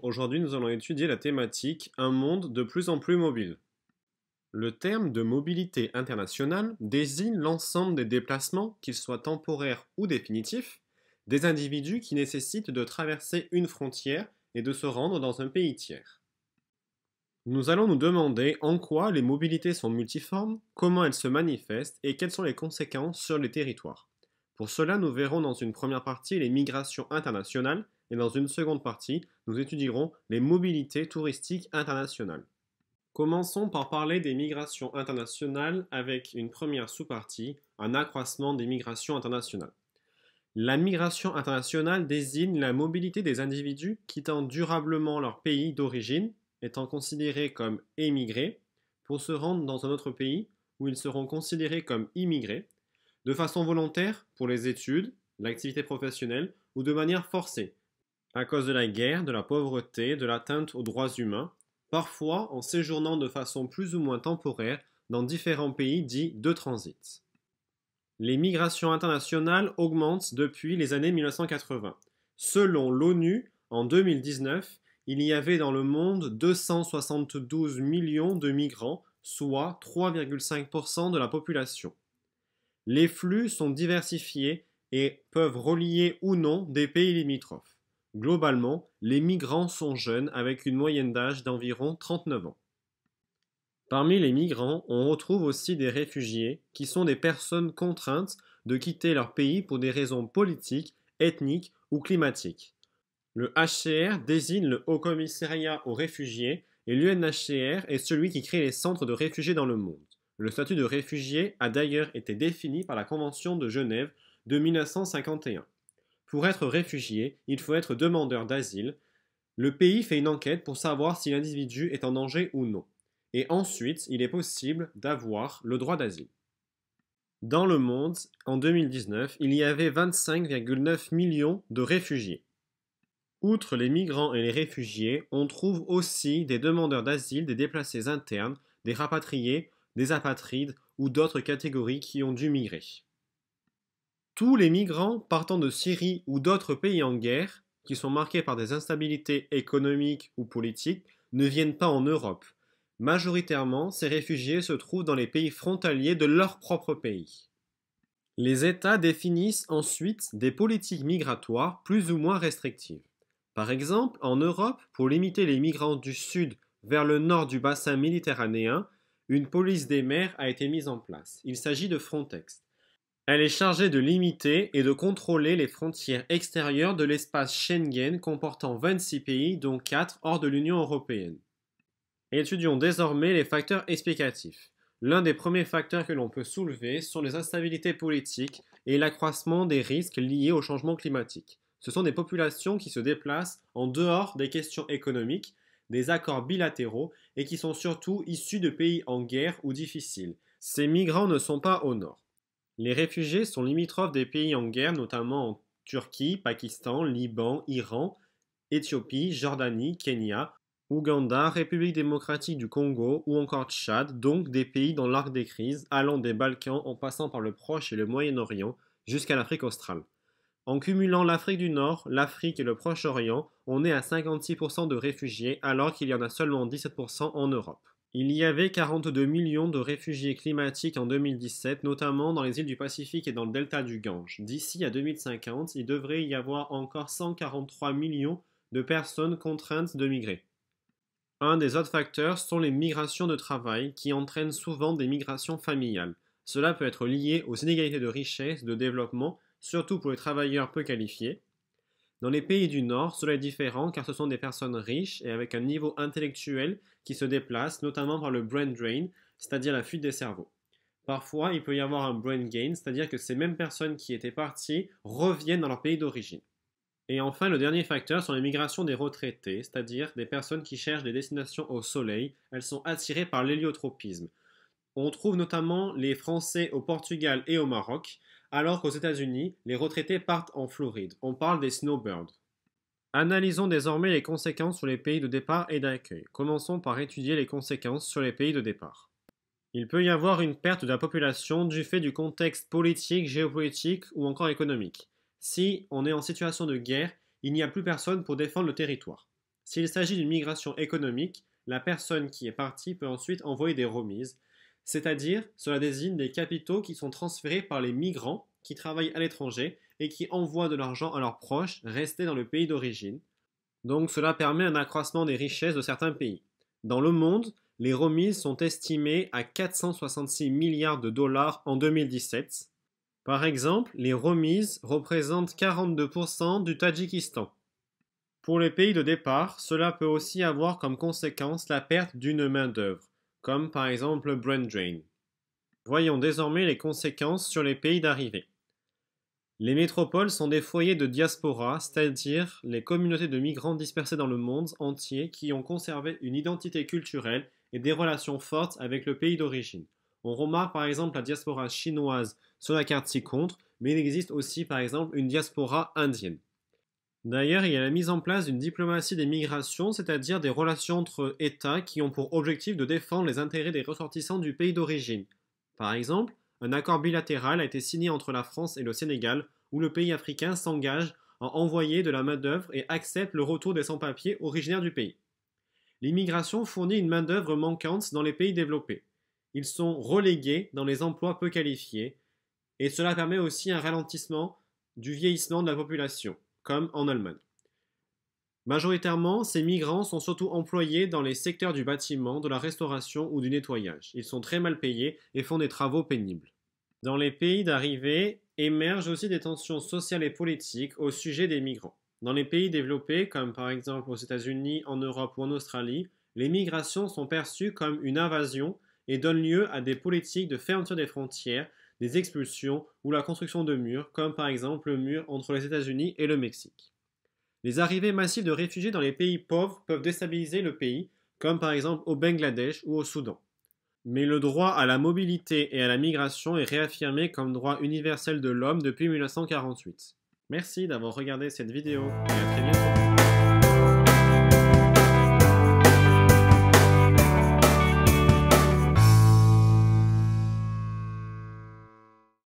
Aujourd'hui nous allons étudier la thématique Un monde de plus en plus mobile. Le terme de mobilité internationale désigne l'ensemble des déplacements, qu'ils soient temporaires ou définitifs, des individus qui nécessitent de traverser une frontière et de se rendre dans un pays tiers. Nous allons nous demander en quoi les mobilités sont multiformes, comment elles se manifestent et quelles sont les conséquences sur les territoires. Pour cela, nous verrons dans une première partie les migrations internationales et dans une seconde partie, nous étudierons les mobilités touristiques internationales. Commençons par parler des migrations internationales avec une première sous-partie, un accroissement des migrations internationales. La migration internationale désigne la mobilité des individus quittant durablement leur pays d'origine, étant considérés comme émigrés, pour se rendre dans un autre pays où ils seront considérés comme immigrés, de façon volontaire pour les études, l'activité professionnelle ou de manière forcée, à cause de la guerre, de la pauvreté, de l'atteinte aux droits humains, parfois en séjournant de façon plus ou moins temporaire dans différents pays dits de transit. Les migrations internationales augmentent depuis les années 1980. Selon l'ONU, en 2019, il y avait dans le monde 272 millions de migrants, soit 3,5% de la population. Les flux sont diversifiés et peuvent relier ou non des pays limitrophes. Globalement, les migrants sont jeunes avec une moyenne d'âge d'environ 39 ans. Parmi les migrants, on retrouve aussi des réfugiés qui sont des personnes contraintes de quitter leur pays pour des raisons politiques, ethniques ou climatiques. Le HCR désigne le Haut Commissariat aux réfugiés et l'UNHCR est celui qui crée les centres de réfugiés dans le monde. Le statut de réfugié a d'ailleurs été défini par la Convention de Genève de 1951. Pour être réfugié, il faut être demandeur d'asile. Le pays fait une enquête pour savoir si l'individu est en danger ou non. Et ensuite, il est possible d'avoir le droit d'asile. Dans le monde, en 2019, il y avait 25,9 millions de réfugiés. Outre les migrants et les réfugiés, on trouve aussi des demandeurs d'asile, des déplacés internes, des rapatriés, des apatrides ou d'autres catégories qui ont dû migrer. Tous les migrants partant de Syrie ou d'autres pays en guerre, qui sont marqués par des instabilités économiques ou politiques, ne viennent pas en Europe. Majoritairement, ces réfugiés se trouvent dans les pays frontaliers de leur propre pays. Les États définissent ensuite des politiques migratoires plus ou moins restrictives. Par exemple, en Europe, pour limiter les migrants du sud vers le nord du bassin méditerranéen, une police des mers a été mise en place. Il s'agit de Frontex. Elle est chargée de limiter et de contrôler les frontières extérieures de l'espace Schengen comportant 26 pays dont 4 hors de l'Union européenne. Étudions désormais les facteurs explicatifs. L'un des premiers facteurs que l'on peut soulever sont les instabilités politiques et l'accroissement des risques liés au changement climatique. Ce sont des populations qui se déplacent en dehors des questions économiques, des accords bilatéraux et qui sont surtout issus de pays en guerre ou difficiles. Ces migrants ne sont pas au nord. Les réfugiés sont limitrophes des pays en guerre, notamment en Turquie, Pakistan, Liban, Iran, Éthiopie, Jordanie, Kenya, Ouganda, République démocratique du Congo ou encore Tchad, donc des pays dans l'arc des crises, allant des Balkans en passant par le Proche et le Moyen-Orient jusqu'à l'Afrique australe. En cumulant l'Afrique du Nord, l'Afrique et le Proche-Orient, on est à 56% de réfugiés alors qu'il y en a seulement 17% en Europe. Il y avait 42 millions de réfugiés climatiques en 2017, notamment dans les îles du Pacifique et dans le delta du Gange. D'ici à 2050, il devrait y avoir encore 143 millions de personnes contraintes de migrer. Un des autres facteurs sont les migrations de travail qui entraînent souvent des migrations familiales. Cela peut être lié aux inégalités de richesse et de développement, surtout pour les travailleurs peu qualifiés. Dans les pays du Nord, cela est différent car ce sont des personnes riches et avec un niveau intellectuel qui se déplacent, notamment par le brain drain, c'est-à-dire la fuite des cerveaux. Parfois, il peut y avoir un brain gain, c'est-à-dire que ces mêmes personnes qui étaient parties reviennent dans leur pays d'origine. Et enfin, le dernier facteur sont les migrations des retraités, c'est-à-dire des personnes qui cherchent des destinations au soleil. Elles sont attirées par l'héliotropisme. On trouve notamment les Français au Portugal et au Maroc, alors qu'aux États-Unis, les retraités partent en Floride. On parle des snowbirds. Analysons désormais les conséquences sur les pays de départ et d'accueil. Commençons par étudier les conséquences sur les pays de départ. Il peut y avoir une perte de la population du fait du contexte politique, géopolitique ou encore économique. Si on est en situation de guerre, il n'y a plus personne pour défendre le territoire. S'il s'agit d'une migration économique, la personne qui est partie peut ensuite envoyer des remises, c'est-à-dire cela désigne des capitaux qui sont transférés par les migrants qui travaillent à l'étranger et qui envoient de l'argent à leurs proches restés dans le pays d'origine. Donc cela permet un accroissement des richesses de certains pays. Dans le monde, les remises sont estimées à 466 milliards de dollars en 2017. Par exemple, les remises représentent 42% du Tadjikistan. Pour les pays de départ, cela peut aussi avoir comme conséquence la perte d'une main-d'œuvre, comme par exemple le brain drain. Voyons désormais les conséquences sur les pays d'arrivée. Les métropoles sont des foyers de diaspora, c'est-à-dire les communautés de migrants dispersés dans le monde entier qui ont conservé une identité culturelle et des relations fortes avec le pays d'origine. On remarque par exemple la diaspora chinoise sur la carte ci-contre, mais il existe aussi par exemple une diaspora indienne. D'ailleurs, il y a la mise en place d'une diplomatie des migrations, c'est-à-dire des relations entre États qui ont pour objectif de défendre les intérêts des ressortissants du pays d'origine. Par exemple, un accord bilatéral a été signé entre la France et le Sénégal, où le pays africain s'engage à envoyer de la main-d'œuvre et accepte le retour des sans-papiers originaires du pays. L'immigration fournit une main-d'œuvre manquante dans les pays développés. Ils sont relégués dans les emplois peu qualifiés, et cela permet aussi un ralentissement du vieillissement de la population, comme en Allemagne. Majoritairement, ces migrants sont surtout employés dans les secteurs du bâtiment, de la restauration ou du nettoyage. Ils sont très mal payés et font des travaux pénibles. Dans les pays d'arrivée, émergent aussi des tensions sociales et politiques au sujet des migrants. Dans les pays développés, comme par exemple aux États-Unis, en Europe ou en Australie, les migrations sont perçues comme une invasion et donnent lieu à des politiques de fermeture des frontières, des expulsions ou la construction de murs, comme par exemple le mur entre les États-Unis et le Mexique. Les arrivées massives de réfugiés dans les pays pauvres peuvent déstabiliser le pays, comme par exemple au Bangladesh ou au Soudan. Mais le droit à la mobilité et à la migration est réaffirmé comme droit universel de l'homme depuis 1948. Merci d'avoir regardé cette vidéo et à très bientôt.